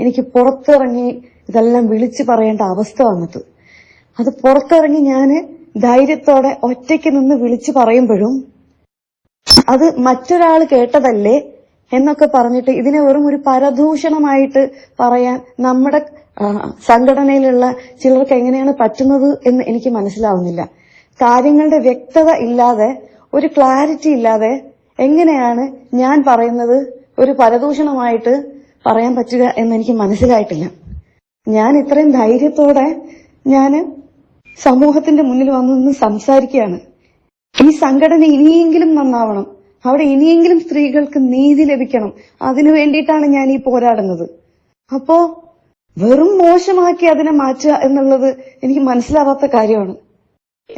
എനിക്ക് പുറത്തിറങ്ങി ഇതെല്ലാം വിളിച്ചു പറയേണ്ട അവസ്ഥ വന്നത്. അത് പുറത്തിറങ്ങി ഞാന് ധൈര്യത്തോടെ ഒറ്റയ്ക്ക് നിന്ന് വിളിച്ചു പറയുമ്പോഴും അത് മറ്റൊരാൾ കേട്ടതല്ലേ എന്നൊക്കെ പറഞ്ഞിട്ട് ഇതിനെ വെറും ഒരു പരദൂഷണമായിട്ട് പറയാൻ നമ്മുടെ സംഘടനയിലുള്ള ചിലർക്ക് എങ്ങനെയാണ് പറ്റുന്നത് എന്ന് എനിക്ക് മനസ്സിലാവുന്നില്ല. കാര്യങ്ങളുടെ വ്യക്തത ഇല്ലാതെ, ഒരു ക്ലാരിറ്റി ഇല്ലാതെ എങ്ങനെയാണ് ഞാൻ പറയുന്നത് ഒരു പരദൂഷണമായിട്ട് പറയാൻ പറ്റുക എന്ന് എനിക്ക് മനസ്സിലായിട്ടില്ല. ഞാൻ ഇത്രയും ധൈര്യത്തോടെ ഞാൻ സമൂഹത്തിന്റെ മുന്നിൽ വന്നു സംസാരിക്കുകയാണ്. ഈ സംഘടന ഇനിയെങ്കിലും നന്നാവണം, അവിടെ ഇനിയെങ്കിലും സ്ത്രീകൾക്ക് നീതി ലഭിക്കണം, അതിനു വേണ്ടിയിട്ടാണ് ഞാൻ ഈ പോരാടുന്നത്. അപ്പോ വെറും മോശമാക്കി അതിനെ മാറ്റുക എന്നുള്ളത് എനിക്ക് മനസ്സിലാവാത്ത കാര്യമാണ്.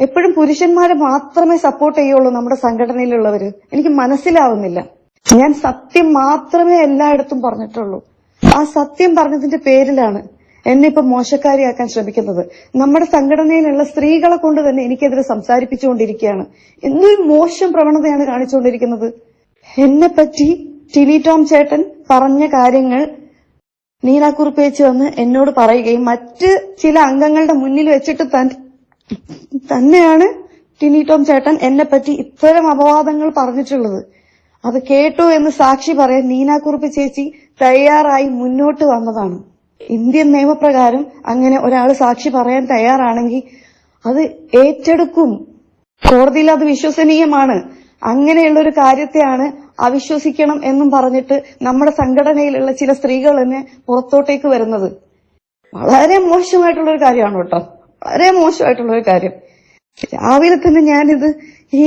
എപ്പോഴും പുരുഷന്മാരെ മാത്രമേ സപ്പോർട്ട് ചെയ്യുള്ളൂ നമ്മുടെ സംഘടനയിലുള്ളവര്, എനിക്ക് മനസ്സിലാവുന്നില്ല. ഞാൻ സത്യം മാത്രമേ എല്ലായിടത്തും പറഞ്ഞിട്ടുള്ളൂ. ആ സത്യം പറഞ്ഞതിന്റെ പേരിലാണ് എന്നെ ഇപ്പൊ മോശക്കാരിയാക്കാൻ ശ്രമിക്കുന്നത്. നമ്മുടെ സംഘടനയിലുള്ള സ്ത്രീകളെ കൊണ്ട് തന്നെ എനിക്കെതിരെ സംസാരിപ്പിച്ചുകൊണ്ടിരിക്കുകയാണ്. എന്തൊരു മോശം പ്രവണതയാണ് കാണിച്ചുകൊണ്ടിരിക്കുന്നത്. എന്നെ പറ്റി ടിനി ടോം ചേട്ടൻ പറഞ്ഞ കാര്യങ്ങൾ നീനാക്കുറുപ്പ് ചേച്ചി വന്ന് എന്നോട് പറയുകയും മറ്റ് ചില അംഗങ്ങളുടെ മുന്നിൽ വെച്ചിട്ട് തന്നെയാണ് ടിനി ടോം ചേട്ടൻ എന്നെ പറ്റി ഇത്തരം അപവാദങ്ങൾ പറഞ്ഞിട്ടുള്ളത്. അത് കേട്ടു എന്ന് സാക്ഷി പറയാൻ നീനാക്കുറുപ്പ് ചേച്ചി തയ്യാറായി മുന്നോട്ട് വന്നതാണ്. ഇന്ത്യൻ നിയമപ്രകാരം അങ്ങനെ ഒരാൾ സാക്ഷി പറയാൻ തയ്യാറാണെങ്കിൽ അത് ഏറ്റെടുക്കും. കോടതിയിൽ അത് വിശ്വസനീയമാണ്. അങ്ങനെയുള്ള ഒരു കാര്യത്തെയാണ് അവിശ്വസിക്കണം എന്നും പറഞ്ഞിട്ട് നമ്മുടെ സംഘടനയിലുള്ള ചില സ്ത്രീകൾ തന്നെ പുറത്തോട്ടേക്ക് വരുന്നത്. വളരെ മോശമായിട്ടുള്ള ഒരു കാര്യമാണ് കേട്ടോ, വളരെ മോശമായിട്ടുള്ള ഒരു കാര്യം. രാവിലെ തന്നെ ഞാനിത് ഈ